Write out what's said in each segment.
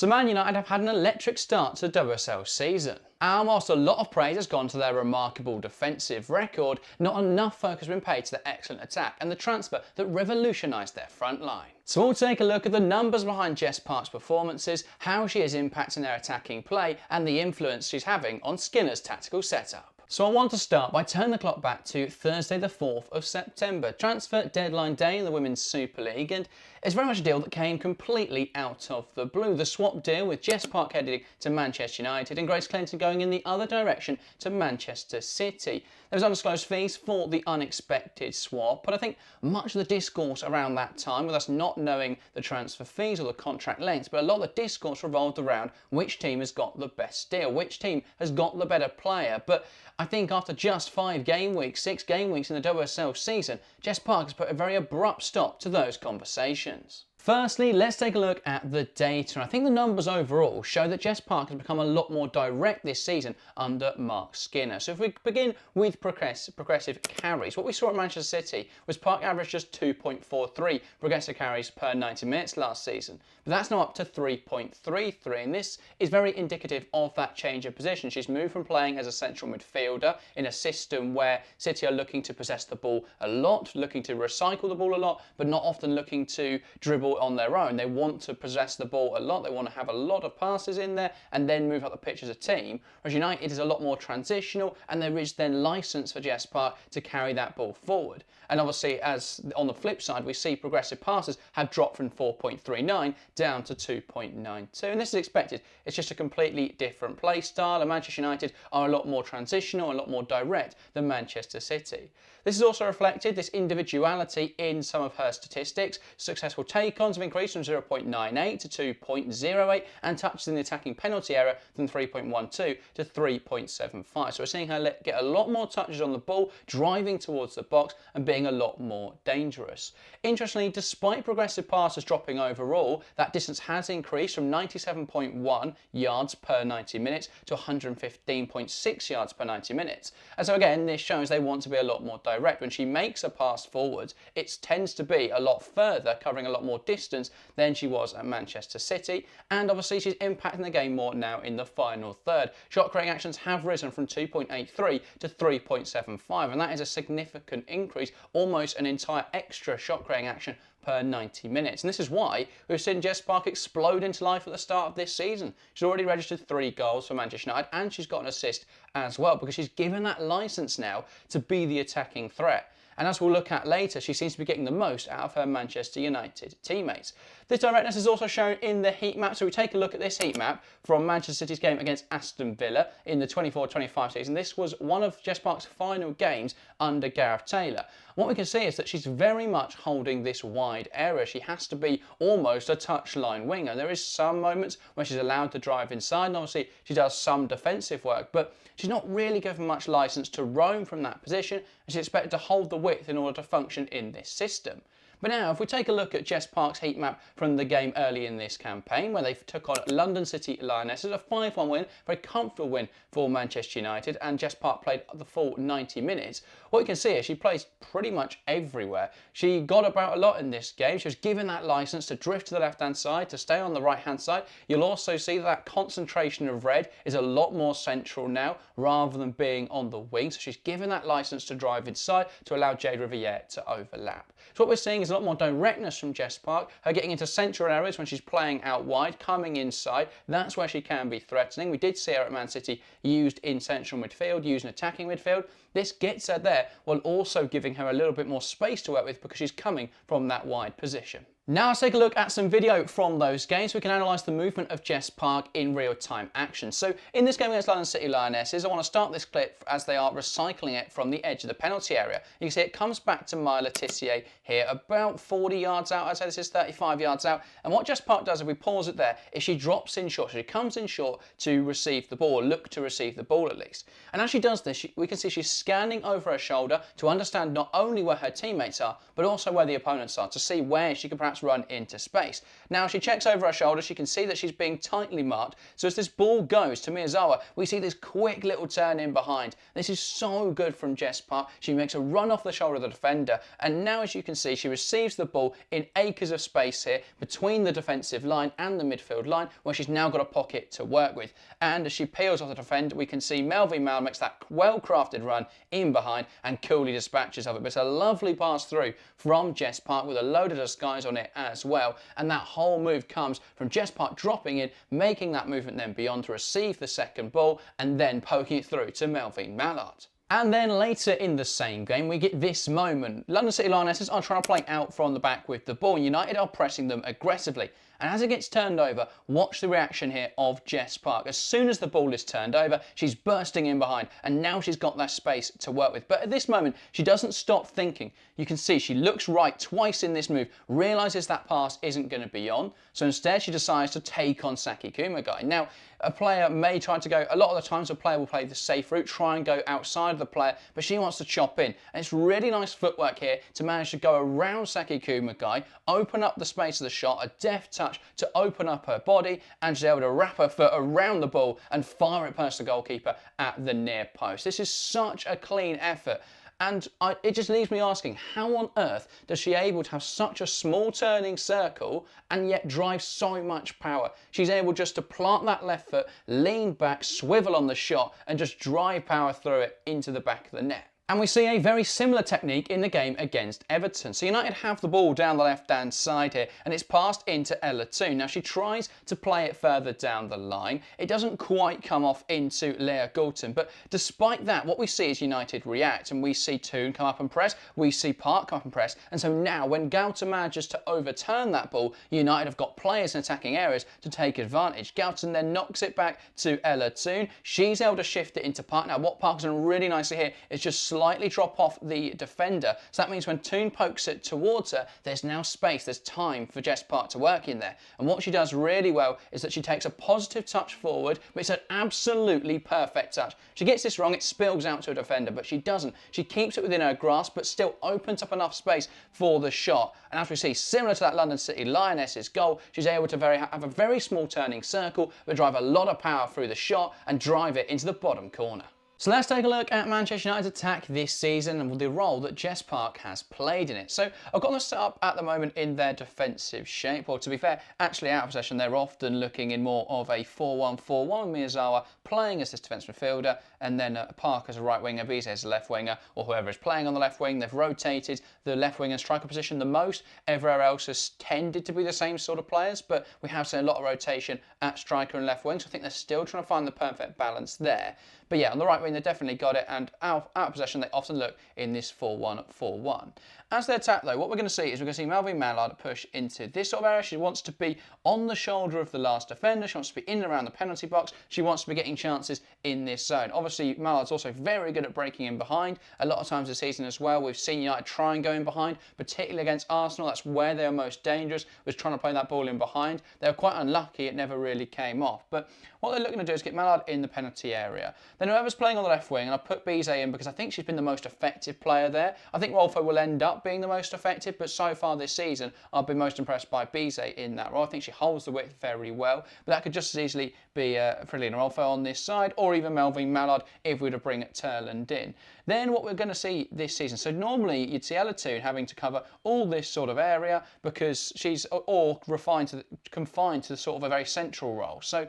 So Man United have had an electric start to the WSL season. And whilst a lot of praise has gone to their remarkable defensive record, not enough focus has been paid to their excellent attack and the transfer that revolutionised their front line. So we'll take a look at the numbers behind Jess Park's performances, how she is impacting their attacking play and the influence she's having on Skinner's tactical setup. So I want to start by turning the clock back to Thursday the 4th of September, transfer deadline day in the Women's Super League, and it's very much a deal that came completely out of the blue. The swap deal with Jess Park heading to Manchester United and Grace Clinton going in the other direction to Manchester City. There was undisclosed fees for the unexpected swap, but I think much of the discourse around that time, with us not knowing the transfer fees or the contract lengths, but a lot of the discourse revolved around which team has got the best deal, which team has got the better player. But I think after just 5 game weeks, 6 game weeks in the WSL season, Jess Park has put a very abrupt stop to those conversations. Firstly, let's take a look at the data. I think the numbers overall show that Jess Park has become a lot more direct this season under Marc Skinner. So if we begin with progressive carries, what we saw at Manchester City was Park averaged just 2.43 progressive carries per 90 minutes last season. But that's now up to 3.33, and this is very indicative of that change of position. She's moved from playing as a central midfielder in a system where City are looking to possess the ball a lot, looking to recycle the ball a lot, but not often looking to dribble on their own. They want to possess the ball a lot, they want to have a lot of passes in there and then move up the pitch as a team. Whereas United is a lot more transitional, and there is then license for Jess Park to carry that ball forward. And obviously, as on the flip side, we see progressive passes have dropped from 4.39 down to 2.92, and this is expected. It's just a completely different play style, and Manchester United are a lot more transitional, a lot more direct than Manchester City. This is also reflected, this individuality, in some of her statistics. Successful take-ons have increased from 0.98 to 2.08, and touches in the attacking penalty area from 3.12 to 3.75. So we're seeing her get a lot more touches on the ball, driving towards the box and being a lot more dangerous. Interestingly, despite progressive passes dropping overall, that distance has increased from 97.1 yards per 90 minutes to 115.6 yards per 90 minutes. And so again, this shows they want to be a lot more direct. When she makes a pass forwards, it tends to be a lot further, covering a lot more distance than she was at Manchester City. And obviously she's impacting the game more now in the final third. Shot creating actions have risen from 2.83 to 3.75, and that is a significant increase, almost an entire extra shot creating action per 90 minutes. And this is why we've seen Jess Park explode into life at the start of this season. She's already registered 3 goals for Manchester United, and she's got an assist as well, because she's given that licence now to be the attacking threat. And as we'll look at later, she seems to be getting the most out of her Manchester United teammates. This directness is also shown in the heat map. So we take a look at this heat map from Manchester City's game against Aston Villa in the 24-25 season. This was one of Jess Park's final games under Gareth Taylor. What we can see is that she's very much holding this wide area. She has to be almost a touchline winger. There is some moments where she's allowed to drive inside, and obviously she does some defensive work, but she's not really given much licence to roam from that position, and she's expected to hold the width in order to function in this system. But now, if we take a look at Jess Park's heat map from the game early in this campaign, where they took on London City Lionesses, a 5-1 win, very comfortable win for Manchester United, and Jess Park played the full 90 minutes. What you can see is she plays pretty much everywhere. She got about a lot in this game. She was given that licence to drift to the left-hand side, to stay on the right-hand side. You'll also see that concentration of red is a lot more central now, rather than being on the wing. So she's given that licence to drive inside to allow Jayde Riviere to overlap. So what we're seeing is a lot more directness from Jess Park, her getting into central areas when she's playing out wide, coming inside. That's where she can be threatening. We did see her at Man City used in central midfield, used in attacking midfield. This gets her there, while also giving her a little bit more space to work with, because she's coming from that wide position. Now let's take a look at some video from those games so we can analyse the movement of Jess Park in real-time action. So in this game against London City Lionesses, I want to start this clip as they are recycling it from the edge of the penalty area. You can see it comes back to Maya Letitia here, about 40 yards out. I'd say this is 35 yards out. And what Jess Park does, if we pause it there, is she drops in short. So she comes in short to receive the ball, or look to receive the ball at least. And as she does this, we can see she's scanning over her shoulder to understand not only where her teammates are, but also where the opponents are, to see where she can perhaps that's run into space. Now she checks over her shoulder, she can see that she's being tightly marked, so as this ball goes to Miyazawa, we see this quick little turn in behind. This is so good from Jess Park. She makes a run off the shoulder of the defender, and now as you can see, she receives the ball in acres of space here between the defensive line and the midfield line, where she's now got a pocket to work with. And as she peels off the defender, we can see Melvine Malard makes that well-crafted run in behind and coolly dispatches of it. But it's a lovely pass through from Jess Park with a load of disguise on it as well. And that whole move comes from Jess Park dropping in, making that movement then beyond to receive the second ball and then poking it through to Melvine Malard. And then later in the same game, we get this moment. London City Lionesses are trying to play out from the back with the ball. United are pressing them aggressively. And as it gets turned over, watch the reaction here of Jess Park. As soon as the ball is turned over, she's bursting in behind, and now she's got that space to work with. But at this moment, she doesn't stop thinking. You can see she looks right twice in this move, realises that pass isn't going to be on, so instead she decides to take on Saki Kumagai. Now, a player may try to go, a lot of the times a player will play the safe route, try and go outside of the player, but she wants to chop in. And it's really nice footwork here to manage to go around Saki Kumagai, open up the space of the shot, a deft touch to open up her body, and she's able to wrap her foot around the ball and fire it past the goalkeeper at the near post. This is such a clean effort. And it just leaves me asking, how on earth does she able to have such a small turning circle and yet drive so much power? She's able just to plant that left foot, lean back, swivel on the shot, and just drive power through it into the back of the net. And we see a very similar technique in the game against Everton. So United have the ball down the left-hand side here, and it's passed into Ella Toone. Now she tries to play it further down the line. It doesn't quite come off into Leah Galton, but despite that, what we see is United react, and we see Toone come up and press, we see Park come up and press, and so now when Galton manages to overturn that ball, United have got players in attacking areas to take advantage. Galton then knocks it back to Ella Toone. She's able to shift it into Park. Now what Park's done really nicely here is just slightly drop off the defender. So that means when Toone pokes it towards her, there's now space, there's time for Jess Park to work in there. And what she does really well is that she takes a positive touch forward, but it's an absolutely perfect touch. She gets this wrong, it spills out to a defender, but she doesn't. She keeps it within her grasp, but still opens up enough space for the shot. And as we see, similar to that London City Lionesses goal, she's able to have a very small turning circle, but drive a lot of power through the shot and drive it into the bottom corner. So let's take a look at Manchester United's attack this season and the role that Jess Park has played in it. So I've got them set up at the moment in their defensive shape, or to be fair, actually out of possession, they're often looking in more of a 4-1-4-1, Miyazawa playing as this defensive midfielder, and then Park as a right winger, Bize as a left winger, or whoever is playing on the left wing. They've rotated the left wing and striker position the most. Everywhere else has tended to be the same sort of players, but we have seen a lot of rotation at striker and left wing, so I think they're still trying to find the perfect balance there. But yeah, on the right wing, they definitely got it, and out of possession, they often look in this 4-1-4-1. As they attack, though, what we're going to see is we're going to see Melvine Malard push into this sort of area. She wants to be on the shoulder of the last defender. She wants to be in and around the penalty box. She wants to be getting chances in this zone. Obviously, Mallard's also very good at breaking in behind. A lot of times this season as well, we've seen United try and go in behind, particularly against Arsenal. That's where they are most dangerous, was trying to play that ball in behind. They were quite unlucky. It never really came off. But what they're looking to do is get Malard in the penalty area. Then whoever's playing on the left wing, and I put Bize in because I think she's been the most effective player there. I think Rolfo will end up being the most effective, but so far this season, I've been most impressed by Bize in that role. I think she holds the width very well, but that could just as easily be Frelina Rolfo on this side, or even Melvine Malard if we were to bring Turland in. Then what we're going to see this season, so normally you'd see Ella Toone having to cover all this sort of area because she's confined to the sort of a very central role. So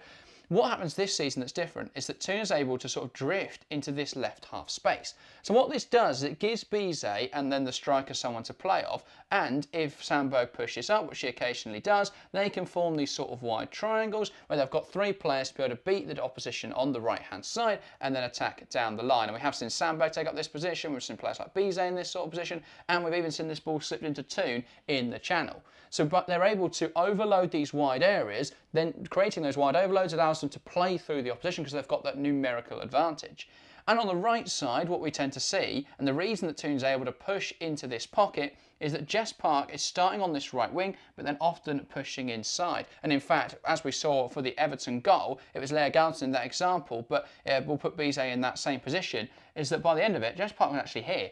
what happens this season that's different is that Toone is able to sort of drift into this left half space. So what this does is it gives Bize and then the striker someone to play off, and if Sandberg pushes up, which she occasionally does, they can form these sort of wide triangles where they've got three players to be able to beat the opposition on the right hand side and then attack down the line. And we have seen Sandberg take up this position, we've seen players like Bize in this sort of position, and we've even seen this ball slipped into Toone in the channel. So but they're able to overload these wide areas, then creating those wide overloads allows them to play through the opposition because they've got that numerical advantage. And on the right side, what we tend to see, and the reason that Toone's able to push into this pocket, is that Jess Park is starting on this right wing, but then often pushing inside. And in fact, as we saw for the Everton goal, it was Leah Galton in that example, but we'll put Bize in that same position, is that by the end of it, Jess Park was actually here.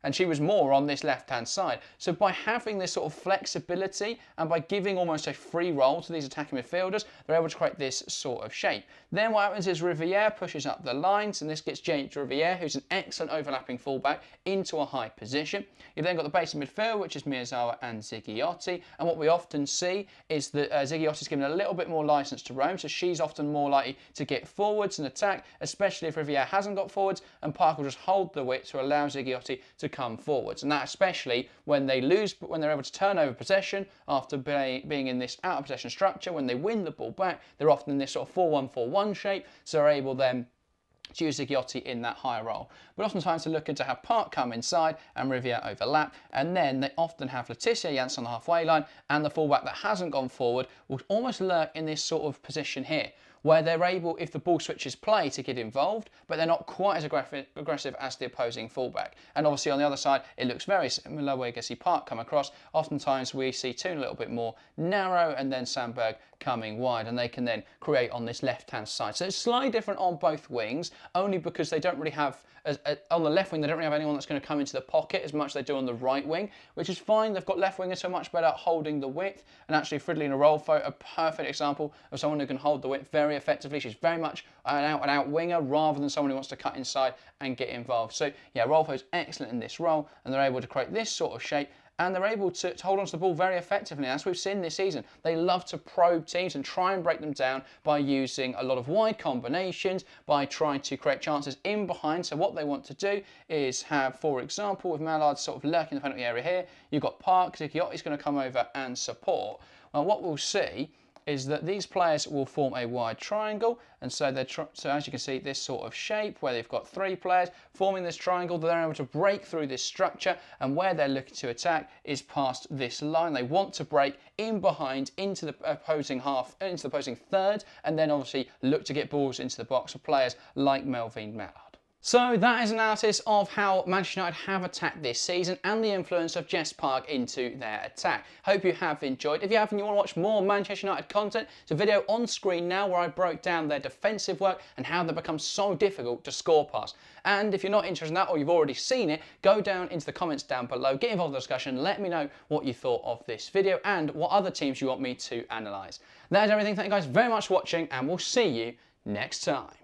and she was more on this left-hand side. So by having this sort of flexibility and by giving almost a free role to these attacking midfielders, they're able to create this sort of shape. Then what happens is Riviere pushes up the lines, and this gets Jayde to Riviere, who's an excellent overlapping fullback, into a high position. You've then got the base of midfield, which is Miyazawa and Ziggiotti, and what we often see is that Ziggiotti's given a little bit more license to roam, so she's often more likely to get forwards and attack, especially if Riviere hasn't got forwards, and Park will just hold the width to allow Ziggiotti to come forwards, and that especially when they're able to turn over possession after being in this out of possession structure. When they win the ball back, they're often in this sort of 4-1-4-1 shape, so they're able then to use Ziggiotti in that high role. But oftentimes they're looking to have Park come inside and Riviere overlap, and then they often have Laetitia Janssen on the halfway line, and the fullback that hasn't gone forward will almost lurk in this sort of position here, where they're able, if the ball switches play, to get involved, but they're not quite as aggressive as the opposing fullback. And obviously on the other side, it looks very similar where you can see Park come across. Oftentimes we see Toone a little bit more narrow, and then Sandberg coming wide, and they can then create on this left-hand side. So it's slightly different on both wings, only because they don't really have, on the left wing, they don't really have anyone that's going to come into the pocket as much as they do on the right wing, which is fine. They've got left wingers so much better at holding the width, and actually Fridolina Rolfo, a perfect example of someone who can hold the width very effectively. She's very much an out-and-out winger rather than someone who wants to cut inside and get involved. So yeah, Rolfo's excellent in this role, and they're able to create this sort of shape, and they're able to hold on to the ball very effectively. As we've seen this season, they love to probe teams and try and break them down by using a lot of wide combinations, by trying to create chances in behind. So what they want to do is have, for example, with Malard sort of lurking in the penalty area here, you've got Park, Zicchiotti's going to come over and support. Well, what we'll see is that these players will form a wide triangle, and so as you can see, this sort of shape where they've got three players forming this triangle, they're able to break through this structure, and where they're looking to attack is past this line. They want to break in behind into the opposing half, into the opposing third, and then obviously look to get balls into the box for players like Melvine, Malard. So that is analysis of how Manchester United have attacked this season and the influence of Jess Park into their attack. Hope you have enjoyed. If you have and you want to watch more Manchester United content, there's a video on screen now where I broke down their defensive work and how they become so difficult to score past. And if you're not interested in that, or you've already seen it, go down into the comments down below, get involved in the discussion, let me know what you thought of this video and what other teams you want me to analyse. That is everything. Thank you guys very much for watching, and we'll see you next time.